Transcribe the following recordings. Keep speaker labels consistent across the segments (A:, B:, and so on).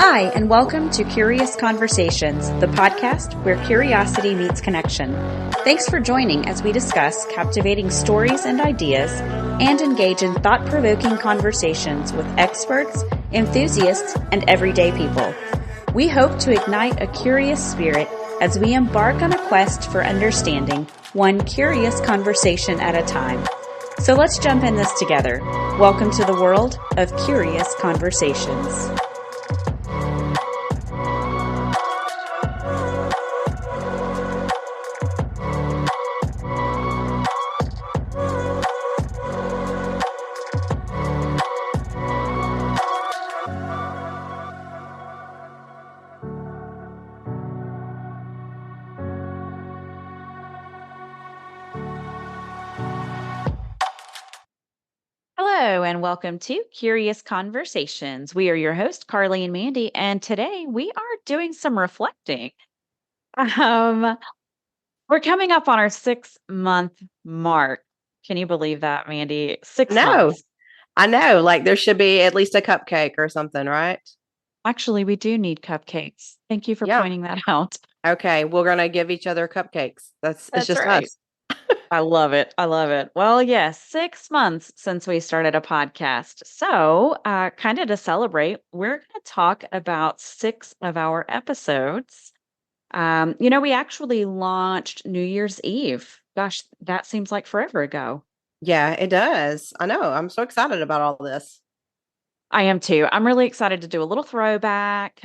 A: Hi, and welcome to Curious Conversations, the podcast where curiosity meets connection. Thanks for joining as we discuss captivating stories and ideas and engage in thought-provoking conversations with experts, enthusiasts, and everyday people. We hope to ignite a curious spirit as we embark on a quest for understanding, one curious conversation at a time. So let's jump in this together. Welcome to the world of Curious Conversations. Hello, and welcome to Curious Conversations. We are your hosts, Carly and Mandy, and today we are doing some reflecting. Um, we're coming up on our 6-month mark. Can you believe that, Mandy? 6
B: No,
A: months.
B: I know. Like there should be at least a cupcake or something, right?
A: Actually, we do need cupcakes. Thank you for
B: Yeah.
A: pointing that out.
B: Okay. We're gonna give each other cupcakes. It's
A: That's
B: just
A: right.
B: us.
A: I love it. I love it. Well, yes, 6 months since we started a podcast. So, kind of to celebrate, we're going to talk about 6 of our episodes. We actually launched New Year's Eve. Gosh, that seems like forever ago.
B: Yeah, it does. I know. I'm so excited about all this.
A: I am too. I'm really excited to do a little throwback,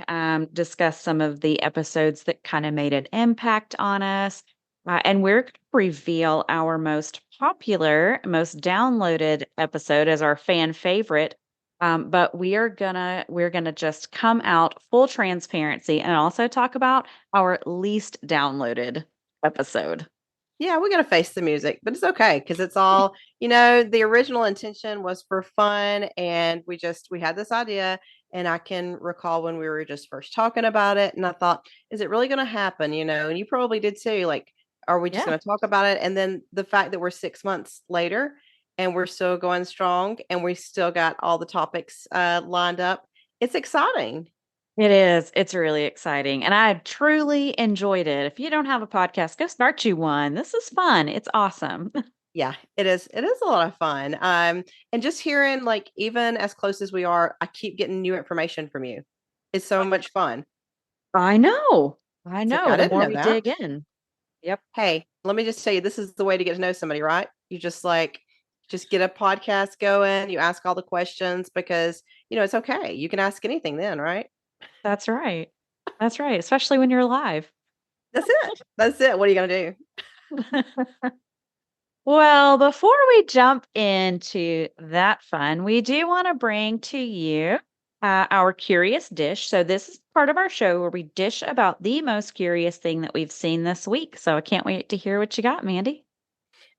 A: discuss some of the episodes that kind of made an impact on us. And we're going to reveal our most popular, most downloaded episode as our fan favorite. But we're gonna just come out full transparency and also talk about our least downloaded episode.
B: Yeah, we gotta face the music, but it's okay because it's all, the original intention was for fun and we had this idea and I can recall when we were just first talking about it and I thought, is it really gonna happen? And you probably did too. Like, are we just
A: Yeah.
B: gonna talk about it? And then the fact that we're 6 months later and we're still going strong and we still got all the topics lined up, it's exciting.
A: It is. It's really exciting, and I truly enjoyed it. If you don't have a podcast, go start you one. This is fun. It's awesome.
B: Yeah, it is. It is a lot of fun. And just hearing like even as close as we are, I keep getting new information from you. It's so much fun.
A: I know. I
B: It's like
A: know.
B: I
A: The
B: didn't
A: more
B: know
A: we
B: that.
A: dig in. Yep,
B: Hey, let me just tell you, this is the way to get to know somebody, right? You just get a podcast going, you ask all the questions because it's okay. You can ask anything then, right?
A: that's right. That's right, especially when you're live.
B: That's it. That's it. What are you gonna do?
A: Well, before we jump into that fun, we do want to bring to you our curious dish. So, this is part of our show where we dish about the most curious thing that we've seen this week. So, I can't wait to hear what you got, Mandy.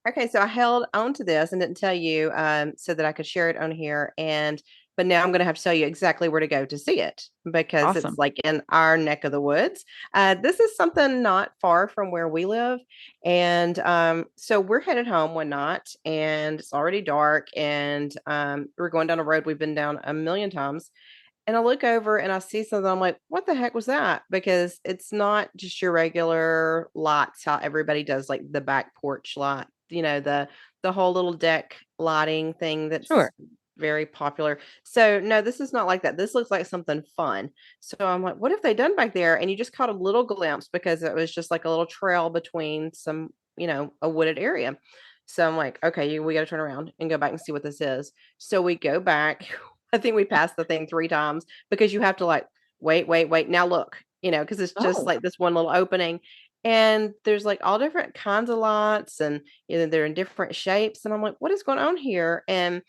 B: Okay, so I held on to this and didn't tell you, so that I could share it on here. But now I'm going to have to tell you exactly where to go to see it because it's
A: Awesome.
B: like in our neck of the woods. This is something not far from where we live, and so we're headed home one night, and it's already dark, and we're going down a road we've been down a million times. And I look over and I see something. I'm like, what the heck was that? Because it's not just your regular lights, how everybody does like the back porch light, the whole little deck lighting thing that's
A: Sure.
B: very popular. So no, this is not like that. This looks like something fun. So I'm like, what have they done back there? And you just caught a little glimpse because it was just like a little trail between some, a wooded area. So I'm like, okay, we got to turn around and go back and see what this is. So we go back. I think we passed the thing 3 times because you have to like, wait, wait, wait. Now look, because it's just
A: Oh,
B: like this one little opening and there's like all different kinds of lights and they're in different shapes. And I'm like, what is going on here? And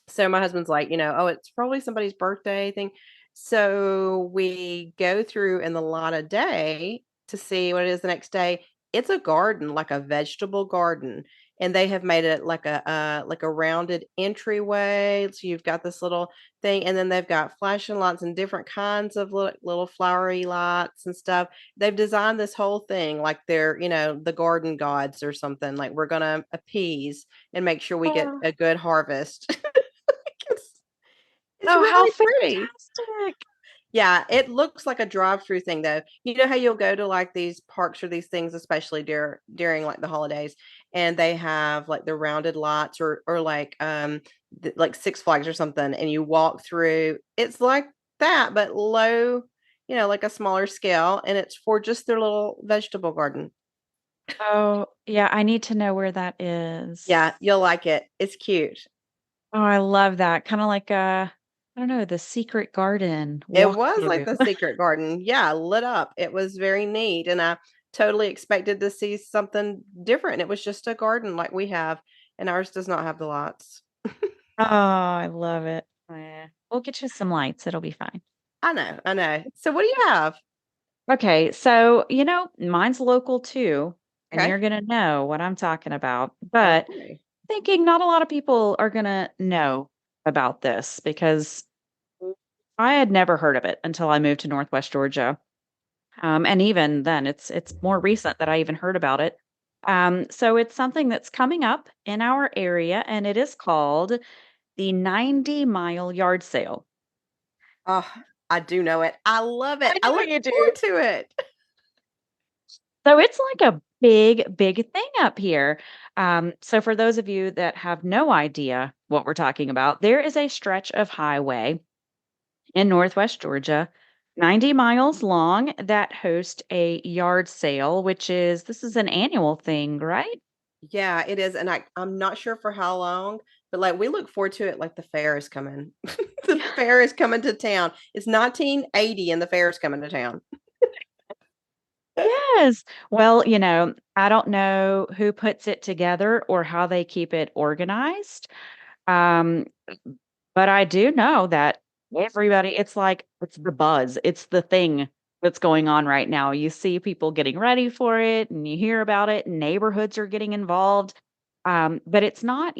B: so my husband's like, oh, it's probably somebody's birthday thing. So we go through in the light of day to see what it is the next day. It's a garden, like a vegetable garden. and they have made it like a rounded entryway. So you've got this little thing, and then they've got flashing lights and different kinds of little flowery lights and stuff. They've designed this whole thing like they're, the garden gods or something. Like we're gonna appease and make sure we get
A: Oh,
B: a good harvest. it's, it's
A: oh, how
B: really pretty.
A: fantastic.
B: Yeah, it looks like a drive-through thing though. You know how you'll go to like these parks or these things, especially during like the holidays, and they have like the rounded lots or like like Six Flags or something, and you walk through. It's like that, but low, like a smaller scale, and it's for just their little vegetable garden.
A: Oh, yeah, I need to know where that is.
B: Yeah, you'll like it. It's cute.
A: Oh, I love that. Kinda like, I don't know, the secret garden
B: It was like
A: walkthrough.
B: the secret garden. Yeah, lit up. It was very neat. And I totally expected to see something different. It was just a garden like we have, and ours does not have the lights.
A: Oh, I love it. Yeah. We'll get you some lights, it'll be fine.
B: I know, I know. So what do you have?
A: Okay, so, mine's local too, and
B: Okay.
A: you're gonna know what I'm talking about, but
B: Okay.
A: thinking not a lot of people are gonna know about this because I had never heard of it until I moved to Northwest Georgia. And even then, it's more recent that I even heard about it. So it's something that's coming up in our area, and it is called the 90-mile yard sale.
B: Oh, I do know it. I love it.
A: I
B: I
A: know
B: look
A: you do.
B: forward to it.
A: So it's like a big, big thing up here. So for those of you that have no idea what we're talking about, there is a stretch of highway in Northwest Georgia, 90 miles long, that host a yard sale, this is an annual thing, right?
B: Yeah, it is. And I'm not sure for how long, but like we look forward to it like the fair is coming. The fair is coming to town. It's 1980 and the fair is coming to town.
A: Yes. Well, I don't know who puts it together or how they keep it organized. Um, but I do know that it's the buzz. It's the thing that's going on right now. You see people getting ready for it and you hear about it, and neighborhoods are getting involved. But it's not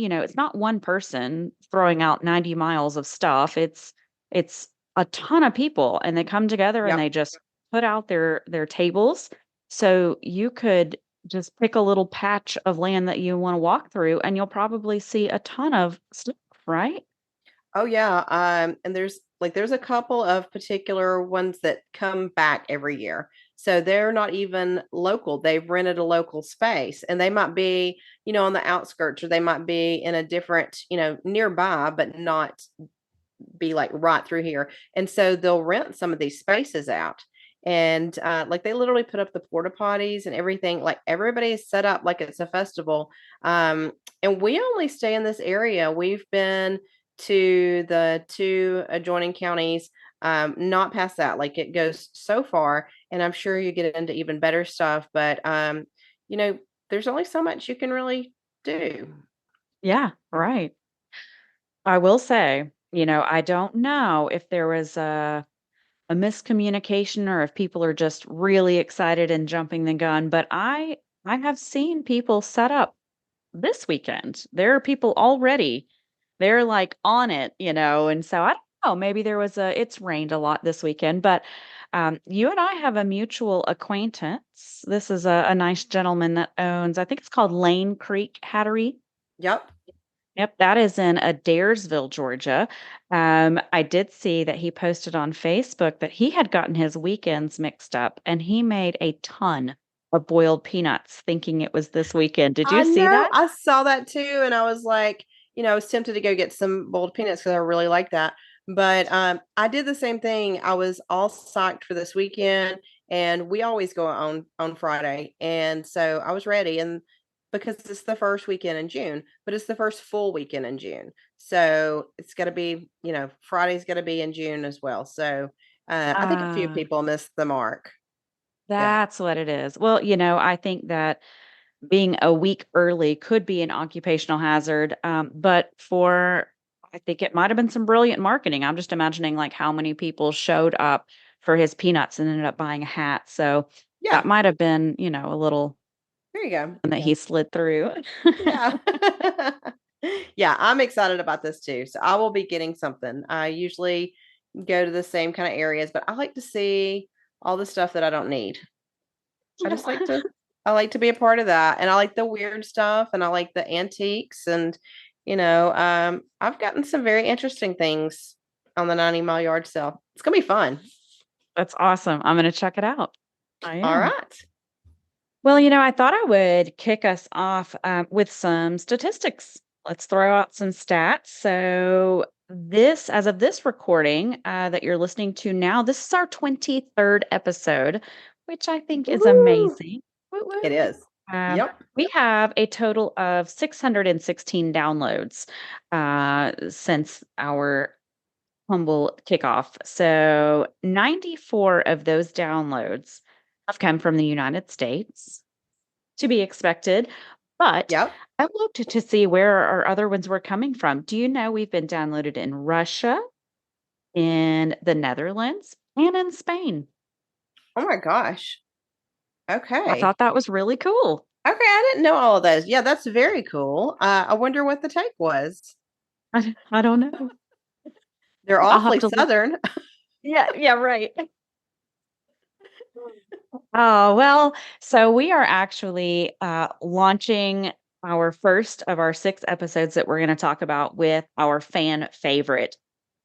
A: one person throwing out 90 miles of stuff. It's a ton of people and they come together and
B: Yep.
A: they just put out their tables. So you could just pick a little patch of land that you want to walk through and you'll probably see a ton of stuff, right?
B: Oh yeah, and there's a couple of particular ones that come back every year. So they're not even local. They've rented a local space and they might be, on the outskirts or they might be in a different, nearby, but not be like right through here. And so they'll rent some of these spaces out. And like they literally put up the porta potties and everything. Like everybody is set up like it's a festival. And we only stay in this area. We've been to the two adjoining counties, not past that. Like it goes so far. And I'm sure you get into even better stuff. But you know, there's only so much you can really do.
A: Yeah, right. I will say, I don't know if there was a miscommunication or if people are just really excited and jumping the gun, but I have seen people set up this weekend. There are people already. They're like on it, and so I don't know, maybe it's rained a lot this weekend, but you and I have a mutual acquaintance. This is a nice gentleman that owns, I think it's called Lane Creek Hattery.
B: Yep.
A: Yep, that is in Adairsville, Georgia. I did see that he posted on Facebook that he had gotten his weekends mixed up and he made a ton of boiled peanuts thinking it was this weekend. Did you
B: I
A: see
B: know.
A: that?
B: I saw that too, and I was like, I was tempted to go get some boiled peanuts because I really like that. But I did the same thing. I was all psyched for this weekend, and we always go on Friday, and so I was ready. And because it's the first weekend in June, but it's the first full weekend in June, so it's got to be, Friday's got to be in June as well. So I think a few
A: Ah,
B: people missed the mark. Yeah.
A: that's what it is. Well, I think that being a week early could be an occupational hazard. I think it might have been some brilliant marketing. I'm just imagining like how many people showed up for his peanuts and ended up buying a hat. So
B: Yeah.
A: that might have been, a little
B: There you go.
A: and that he slid through.
B: Yeah. Yeah, I'm excited about this too. So I will be getting something. I usually go to the same kind of areas, but I like to see all the stuff that I don't need. I just like to I like to be a part of that. And I like the weird stuff and I like the antiques and I've gotten some very interesting things on the 90-mile yard sale. It's gonna be fun.
A: That's awesome. I'm gonna check it out. I
B: All
A: am.
B: right.
A: Well, I thought I would kick us off with some statistics. Let's throw out some stats. So, as of this recording that you're listening to now, this is our 23rd episode, which I think is
B: Woohoo!
A: amazing. Woo woo.
B: It is. Yep.
A: We have a total of 616 downloads since our humble kickoff. So, 94 of those downloads have come from the United States, to be expected. But
B: Yep.
A: I looked to see where our other ones were coming from. Do you know we've been downloaded in Russia, in the Netherlands, and in Spain?
B: Oh my gosh.
A: I
B: Okay.
A: thought that was really cool.
B: Okay, I didn't know all of those. Yeah, that's very cool. I wonder what the take was.
A: I don't know.
B: They're
A: I'll have
B: awfully
A: to look.
B: southern.
A: Yeah, yeah, right. Oh, well, so we are actually launching our first of our 6 episodes that we're going to talk about with our fan favorite.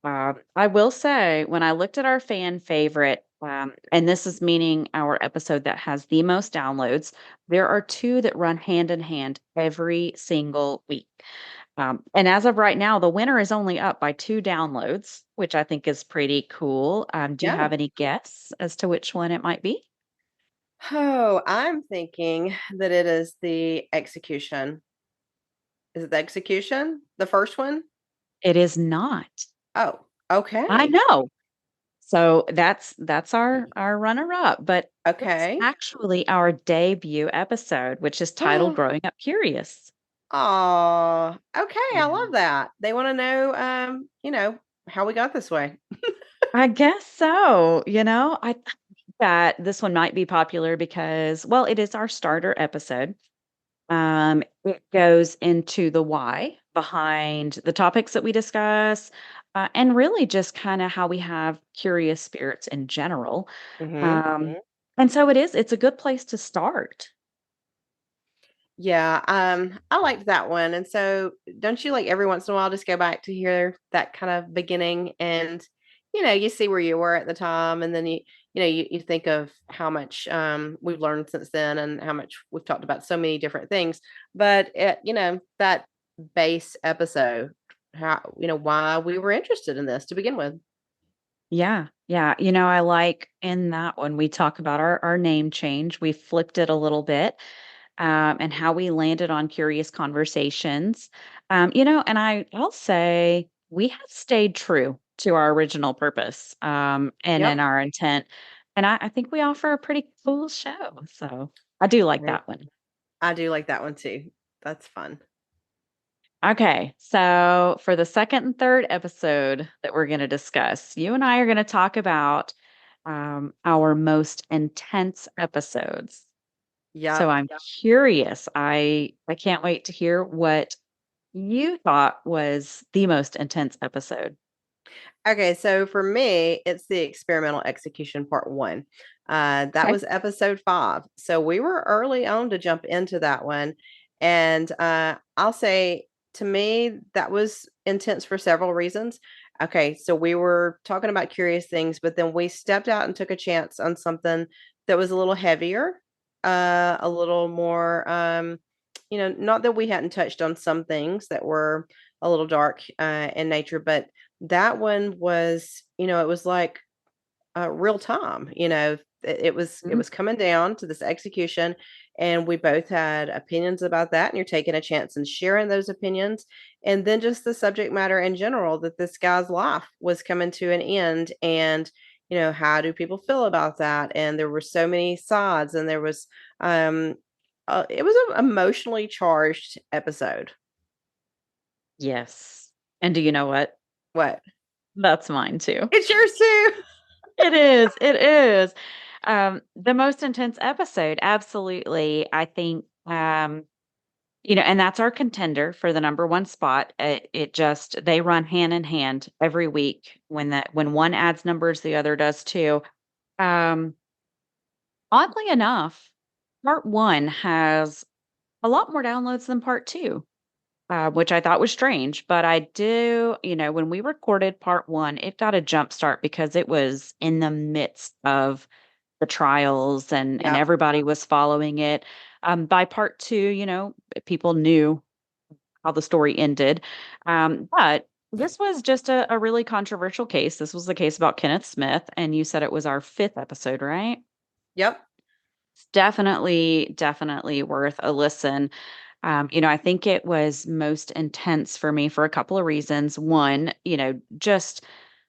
A: I will say, when I looked at our fan favorite, and this is meaning our episode that has the most downloads, there are two that run hand in hand every single week. And as of right now, the winner is only up by 2 downloads, which I think is pretty cool. Do you
B: Yeah.
A: have any guess as to which one it might be?
B: Oh, I'm thinking that it is the execution. Is it the execution? The first one?
A: It is not.
B: Oh,
A: I
B: okay.
A: know. So that's our runner up, but it's
B: Okay.
A: actually our debut episode, which is titled Growing Up Curious.
B: Oh, okay. I
A: Yeah.
B: love that. They want to know, how we got this way.
A: I guess so. I think that this one might be popular because, well, it is our starter episode. It goes into the why behind the topics that we discuss, and really just kind of how we have curious spirits in general.
B: Hmm.
A: And so it's a good place to start.
B: Yeah, I liked that one. And so don't you like every once in a while just go back to hear that kind of beginning and you see where you were at the time and then you think of how much we've learned since then and how much we've talked about so many different things. But that base episode, how why we were interested in this to begin with.
A: Yeah. Yeah. I like in that one, we talk about our name change. We flipped it a little bit, and how we landed on Curious Conversations. And I'll say we have stayed true to our original purpose, and in
B: Yep.
A: our intent. And I think we offer a pretty cool show. So I do like
B: I
A: that one.
B: I do like that one too. That's fun.
A: Okay, so for the second and third episode that we're going to discuss, you and I are going to talk about our most intense episodes. So
B: Yep.
A: I'm curious. I can't wait to hear what you thought was the most intense episode.
B: Okay, so for me, it's the experimental execution part one. That
A: Okay.
B: was episode 5. So we were early on to jump into that one. And I'll say to me, that was intense for several reasons. Okay, so we were talking about curious things, but then we stepped out and took a chance on something that was a little heavier, a little more, not that we hadn't touched on some things that were a little dark in nature, but that one was, it was like real time, it
A: Mhm.
B: was coming down to this execution and we both had opinions about that and you're taking a chance and sharing those opinions and then just the subject matter in general that this guy's life was coming to an end and how do people feel about that and there were so many sides and there was it was an emotionally charged episode.
A: Yes. And do you know what?
B: What?
A: That's mine too.
B: It's yours too.
A: It is. It is. The most intense episode, absolutely. I think Um, and that's our contender for the number one spot. It just they run hand in hand every week. When one adds numbers, the other does too. Um, Oddly enough, part one has a lot more downloads than part two, which I thought was strange. But I do, when we recorded part one, it got a jump start because it was in the midst of the trials and
B: Yeah.
A: everybody was following it. By part two, people knew how the story ended. But this was just a really controversial case. This was the case about Kenneth Smith, and you said it was our fifth episode, right?
B: Yep.
A: It's definitely worth a listen. I think it was most intense for me for a couple of reasons. One, just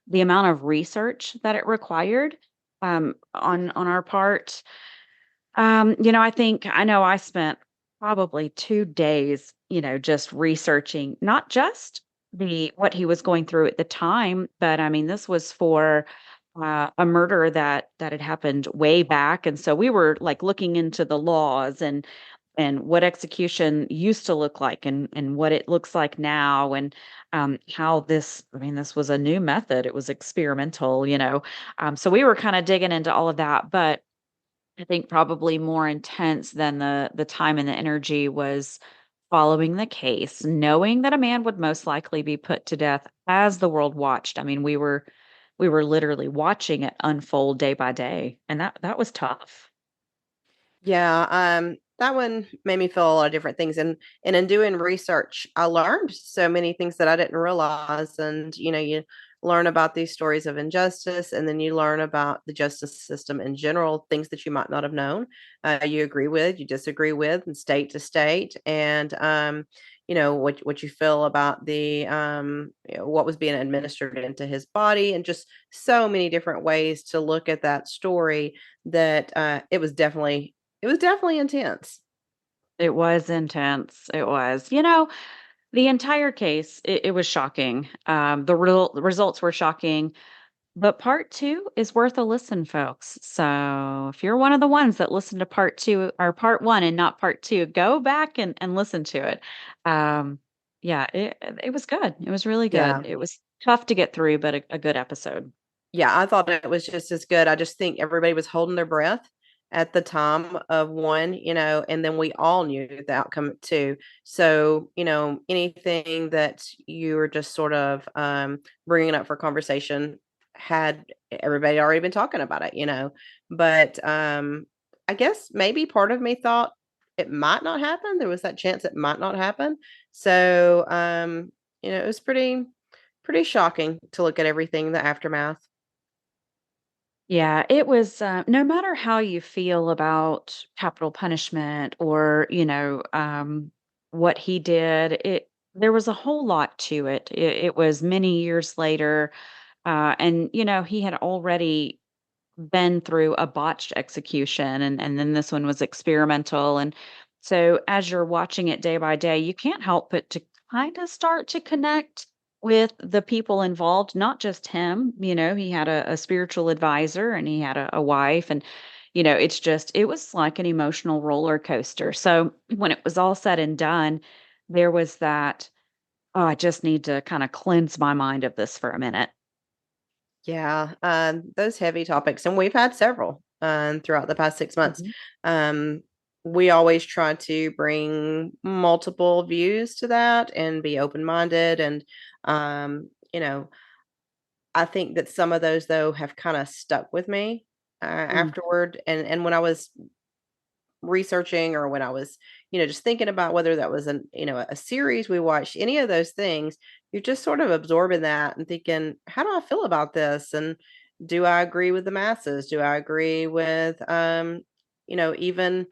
A: the amount of research that it required on our part. I know I spent probably 2 days, just researching not just the what he was going through at the time, but I mean, this was for a murder that had happened way back, and so we were like looking into the laws and what execution used to look like and what it looks like now and how this I mean this was a new method, it was experimental, so we were kind of digging into all of that, but I think probably more intense than the time and the energy was following the case, knowing that a man would most likely be put to death as the world watched. I mean, we were literally watching it unfold day by day, and that was tough.
B: Yeah, that one made me feel a lot of different things, and in doing research, I learned so many things that I didn't realize. And you learn about these stories of injustice, and then you learn about the justice system in general, things that you might not have known. You agree with, you disagree with, and state to state, and what you feel about the what was being administered into his body, and just so many different ways to look at that story that it was definitely intense.
A: It was intense. It was. The entire case, it was shocking. The results were shocking. But part 2 is worth a listen, folks. So, if you're one of the ones that listened to part 2 or part 1 and not part 2, go back and listen to it. Um, yeah, it was good. It was really good.
B: Yeah.
A: It was tough to get through, but a good episode.
B: Yeah, I thought it was just as good. I just think everybody was holding their breath at the time of one, and then we all knew the outcome too. So, anything that you were just sort of bringing up for conversation had everybody already been talking about it, But I guess maybe part of me thought it might not happen. There was that chance it might not happen. So, it was pretty shocking to look at everything, the aftermath.
A: Yeah, it was, no matter how you feel about capital punishment or, what he did, there was a whole lot to it. It was many years later, and, he had already been through a botched execution and then this one was experimental, and so as you're watching it day by day, you can't help but to kinda start to connect with the people involved, not just him. He had a spiritual advisor and he had a wife, and, it was like an emotional roller coaster. So when it was all said and done, there was that, "Oh, I just need to kinda cleanse my mind of this for a minute."
B: Yeah, those heavy topics, and we've had several throughout the past 6 months.
A: Mhm.
B: Um, we always try to bring multiple views to that and be open minded. And, I think that some of those, though, have kind of stuck with me
A: Mm.
B: afterward. And when I was researching, or when I was, just thinking about whether that was a series we watched, any of those things, you're just sort of absorbing that and thinking, how do I feel about this? And do I agree with the masses? Do I agree with, even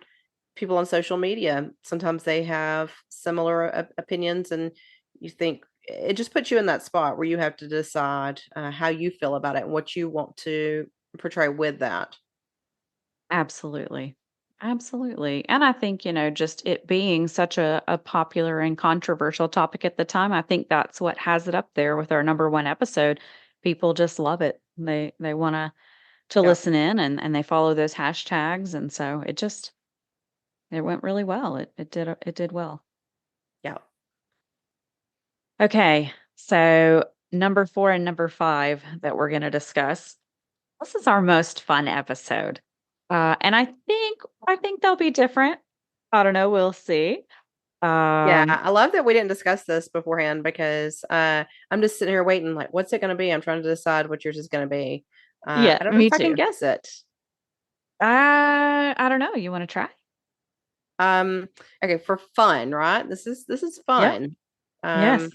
B: people on social media? Sometimes they have similar opinions, and you think it just puts you in that spot where you have to decide how you feel about it and what you want to portray with that.
A: Absolutely. Absolutely. And I think, just it being such a popular and controversial topic at the time, I think that's what has it up there with our number one episode. People just love it. They want to
B: Yeah.
A: listen in and they follow those hashtags. And so It went really well. It did well.
B: Yeah.
A: Okay, so number 4 and number 5 that we're going to discuss. This is our most fun episode. And I think they'll be different. I don't know, we'll see.
B: Yeah,
A: Um,
B: I love that we didn't discuss this beforehand because I'm just sitting here waiting, like, what's it going to be? I'm trying to decide what yours is going to be.
A: yeah,
B: I don't know
A: me
B: if I can
A: too.
B: guess it.
A: I don't know. You want to try?
B: Um, okay, for fun, right? This is
A: Yeah.
B: fun.
A: Yes.
B: Um,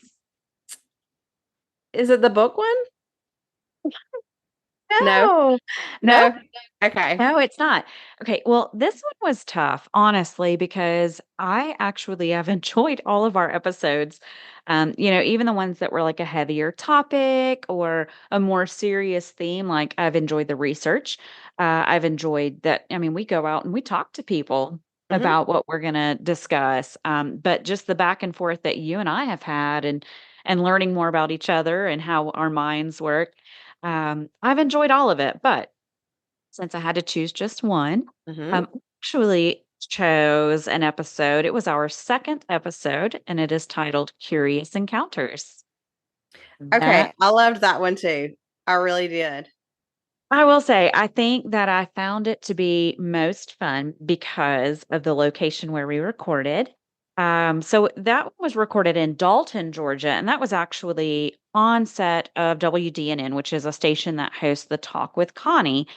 B: is it the book one? No,
A: No. Nope.
B: no. Okay.
A: No, it's not. Okay, well, this one was tough, honestly, because I actually have enjoyed all of our episodes. Even the ones that were like a heavier topic or a more serious theme, like I've enjoyed the research. I've enjoyed that. I mean, we go out and we talk to people
B: Hmm.
A: about what we're going to discuss. But just the back and forth that you and I have had and learning more about each other and how our minds work. I've enjoyed all of it, but since I had to choose just one,
B: Hmm.
A: actually chose an episode. It was our second episode, and it is titled Curious Encounters.
B: Okay,
A: That
B: I loved that one too. I really did.
A: I will say, I think that I found it to be most fun because of the location where we recorded. So that was recorded in Dalton, Georgia, and that was actually on set of WDNN, which is a station that hosts the Talk with Connie.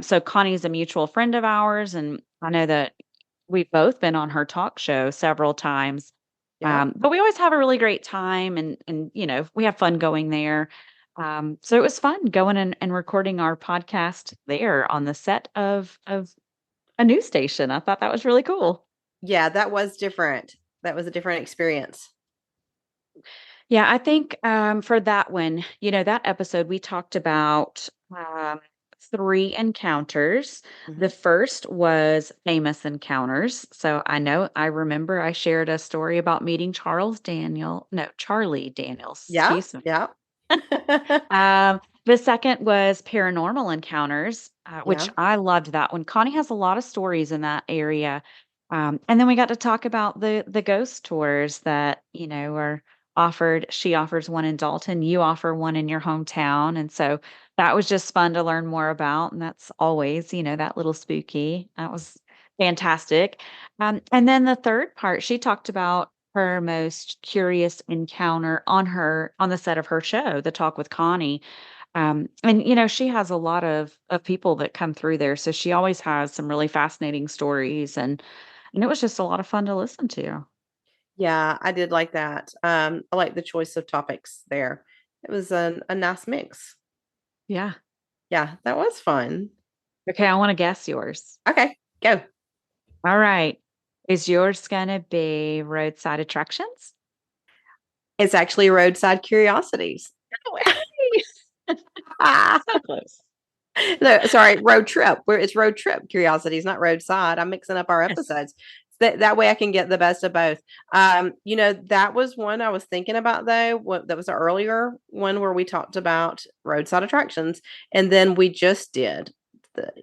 A: So Connie is a mutual friend of ours, and I know that we've both been on her talk show several times.
B: Yeah.
A: But we always have a really great time and we have fun going there. So it was fun going and recording our podcast there on the set of a news station. I thought that was really cool.
B: Yeah, that was different. That was a different experience.
A: Yeah, I think for that one, that episode we talked about three encounters. The
B: Hmm.
A: first was famous encounters. So I remember I shared a story about meeting Charlie Daniels,
B: Yeah,
A: excuse me.
B: yeah.
A: The second was paranormal encounters, which
B: Yeah.
A: I loved that one. Connie has a lot of stories in that area. And then we got to talk about the ghost tours that, are offered. She offers one in Dalton, you offer one in your hometown. And so that was just fun to learn more about. And that's always, that little spooky. That was fantastic. And then the third part, she talked about her most curious encounter on the set of her show, The Talk with Connie. And she has a lot of people that come through there, so she always has some really fascinating stories, and it was just a lot of fun to listen to.
B: Yeah, I did like that. I like the choice of topics there. It was a nice mix.
A: Yeah.
B: Yeah, that was fun.
A: Okay, I want to guess yours.
B: Okay, go.
A: All right. Is yours gonna be roadside attractions?
B: It's actually roadside curiosities.
A: No way.
B: Ah,
A: So close.
B: no, sorry, road trip. Where it's road trip curiosities, not roadside. I'm mixing up our
A: Yes.
B: episodes. That way I can get the best of both. That was one I was thinking about though. That was an earlier one where we talked about roadside attractions, and then we just did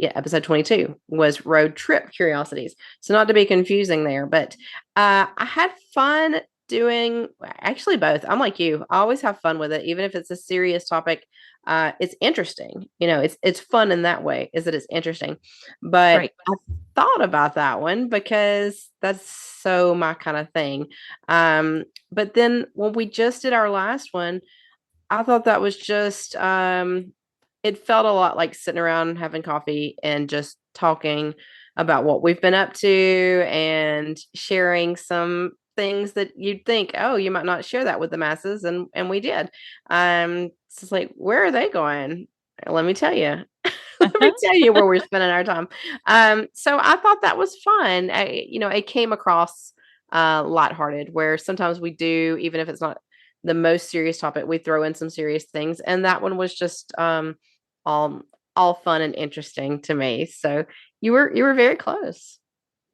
B: episode 22 was road trip curiosities. So not to be confusing there, but I had fun doing actually both. I'm like you. I always have fun with it, even if it's a serious topic. It's interesting. It's fun in that way, is that it's interesting. But
A: Right.
B: I thought about that one because that's so my kind of thing. But then when we just did our last one, I thought that was just it felt a lot like sitting around having coffee and just talking about what we've been up to and sharing some things that you'd think, oh, you might not share that with the masses, and we did. It's just like, where are they going? Let me tell you. Let me
A: Uh-huh.
B: tell you where we're spending our time. So I thought that was fun. It came across lighthearted, where sometimes we do, even if it's not the most serious topic, we throw in some serious things, and that one was just all all fun and interesting to me. So you were very close.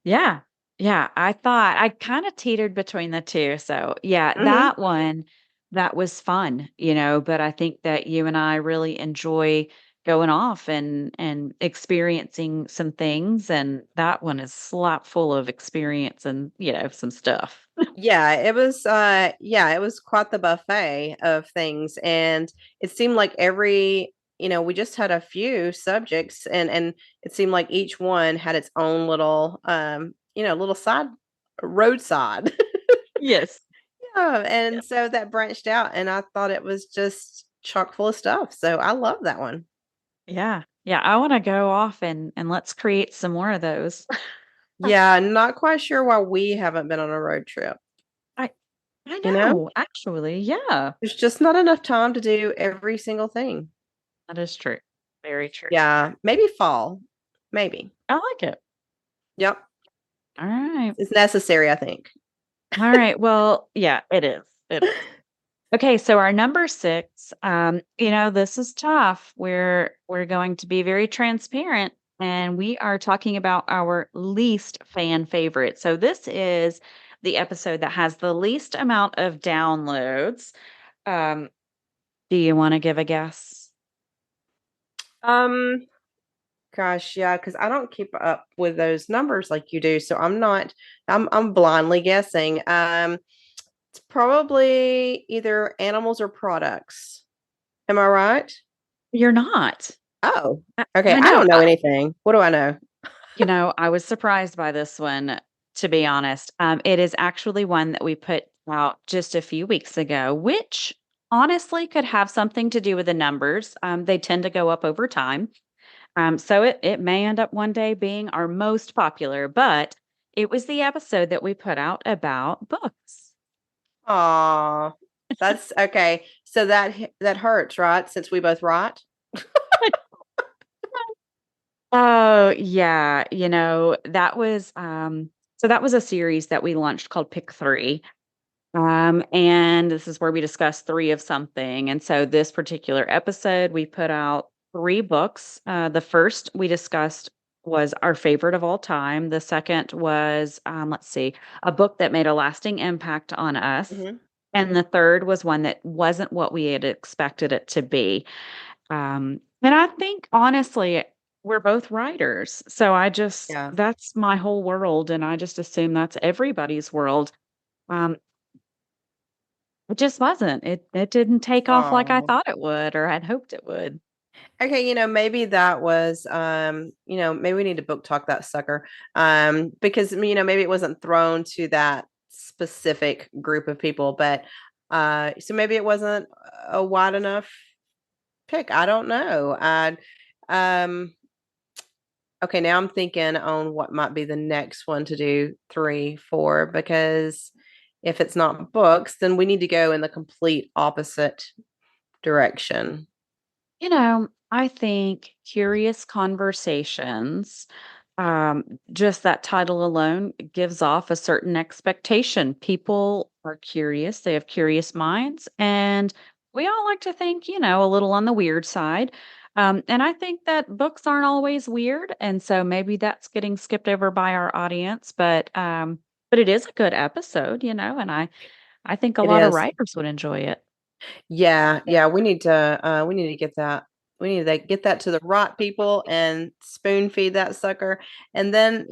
A: Yeah. Yeah, I thought I kinda teetered between the 2, so, yeah,
B: Hmm.
A: that one, that was fun, but I think that you and I really enjoy going off and experiencing some things, and that one is slap full of experience and, some stuff.
B: It was quite the buffet of things. And it seemed like we just had a few subjects, and it seemed like each one had its own little little side roadside.
A: Yes.
B: Yeah, and so that branched out, and I thought it was just chock full of stuff. So I love that one.
A: Yeah. Yeah, I wanna go off and let's create some more of those.
B: Yeah, not quite sure why we haven't been on a road trip,
A: I I
B: you know?
A: know, actually, yeah.
B: There's just not enough time to do every single thing.
A: That is true. Very true.
B: Yeah, maybe fall. Maybe.
A: I like it.
B: Yep.
A: Alright.
B: It's necessary, I think.
A: Alright, well, yeah, it is. It is. Okay, so our number 6, this is tough. We're going to be very transparent, and we are talking about our least fan favorite. So this is the episode that has the least amount of downloads. Um, do you wanna give a guess?
B: Um, Gosh, yeah, because I don't keep up with those numbers like you do, so I'm blindly guessing. It's probably either animals or products. Am I right?
A: You're not.
B: Oh,
A: I
B: okay.
A: I
B: I
A: know.
B: don't know anything. What do I know?
A: I was surprised by this one, to be honest. It is actually one that we put out just a few weeks ago, which honestly could have something to do with the numbers. They tend to go up over time. So it may end up one day being our most popular, but it was the episode that we put out about books.
B: Aw, that's okay. So that hurts, right? Since we both write.
A: Oh, yeah, that was a series that we launched called Pick 3. And this is where we discuss 3 of something. And so this particular episode, we put out 3 books. The first we discussed was our favorite of all time. The second was, let's see, a book that made a lasting impact on us.
B: Hmm.
A: And the third was one that wasn't what we had expected it to be. And I think honestly, we're both writers. So
B: Yeah.
A: that's my whole world. And I just assume that's everybody's world. Um, it just wasn't. It didn't take off like I
B: Oh.
A: thought it would or had hoped it would.
B: Okay, maybe that was maybe we need to book talk that sucker. Because maybe it wasn't thrown to that specific group of people, but so maybe it wasn't a wide enough pick. I don't know. Um okay, now I'm thinking on what might be the next one to do 3, 4, because if it's not books, then we need to go in the complete opposite direction.
A: I think Curious Conversations, just that title alone gives off a certain expectation. People are curious, they have curious minds, and we all like to think, a little on the weird side. And I think that books aren't always weird, and so maybe that's getting skipped over by our audience, but it is a good episode, and I think a
B: It
A: lot of
B: is.
A: writers would enjoy it.
B: Yeah, yeah, we need to get that. We need to get that to the right people and spoon feed that sucker. And then,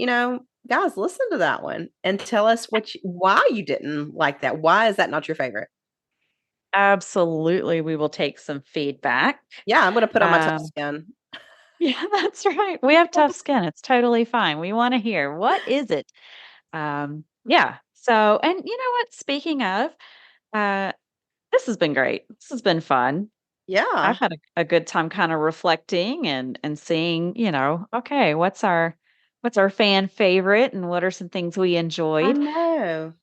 B: guys, listen to that one and tell us why you didn't like that. Why is that not your favorite?
A: Absolutely, we will take some feedback.
B: Yeah, I'm gonna put on my tough
A: Um,
B: skin.
A: yeah, that's right. We have tough skin. It's totally fine. We want to hear what is it? Yeah. So, and you know what? Speaking of, uh, this has been great. This has been fun. I've
B: Yeah,
A: had a good time kind of reflecting and seeing, okay, what's our fan favorite and what are some things we
B: I
A: enjoyed.
B: know.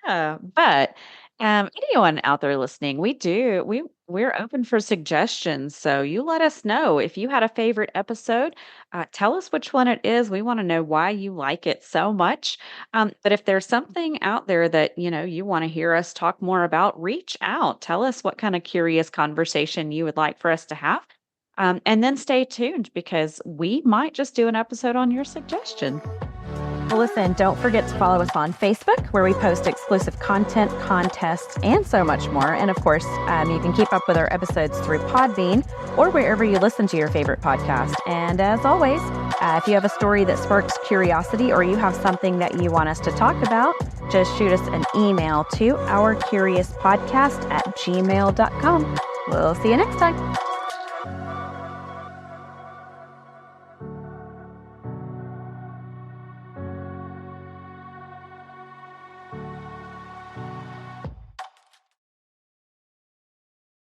A: Yeah, but, anyone out there listening, we're open for suggestions, so you let us know if you had a favorite episode, tell us which one it is, we wanna know why you like it so much, but if there's something out there that, you wanna hear us talk more about, reach out, tell us what kinda curious conversation you would like for us to have, and then stay tuned because we might just do an episode on your suggestion. Well, listen, don't forget to follow us on Facebook, where we post exclusive content, contests, and so much more. And of course, you can keep up with our episodes through Podbean or wherever you listen to your favorite podcast. And as always, if you have a story that sparks curiosity or you have something that you want us to talk about, just shoot us an email to ourcuriouspodcast@gmail.com. We'll see you next time.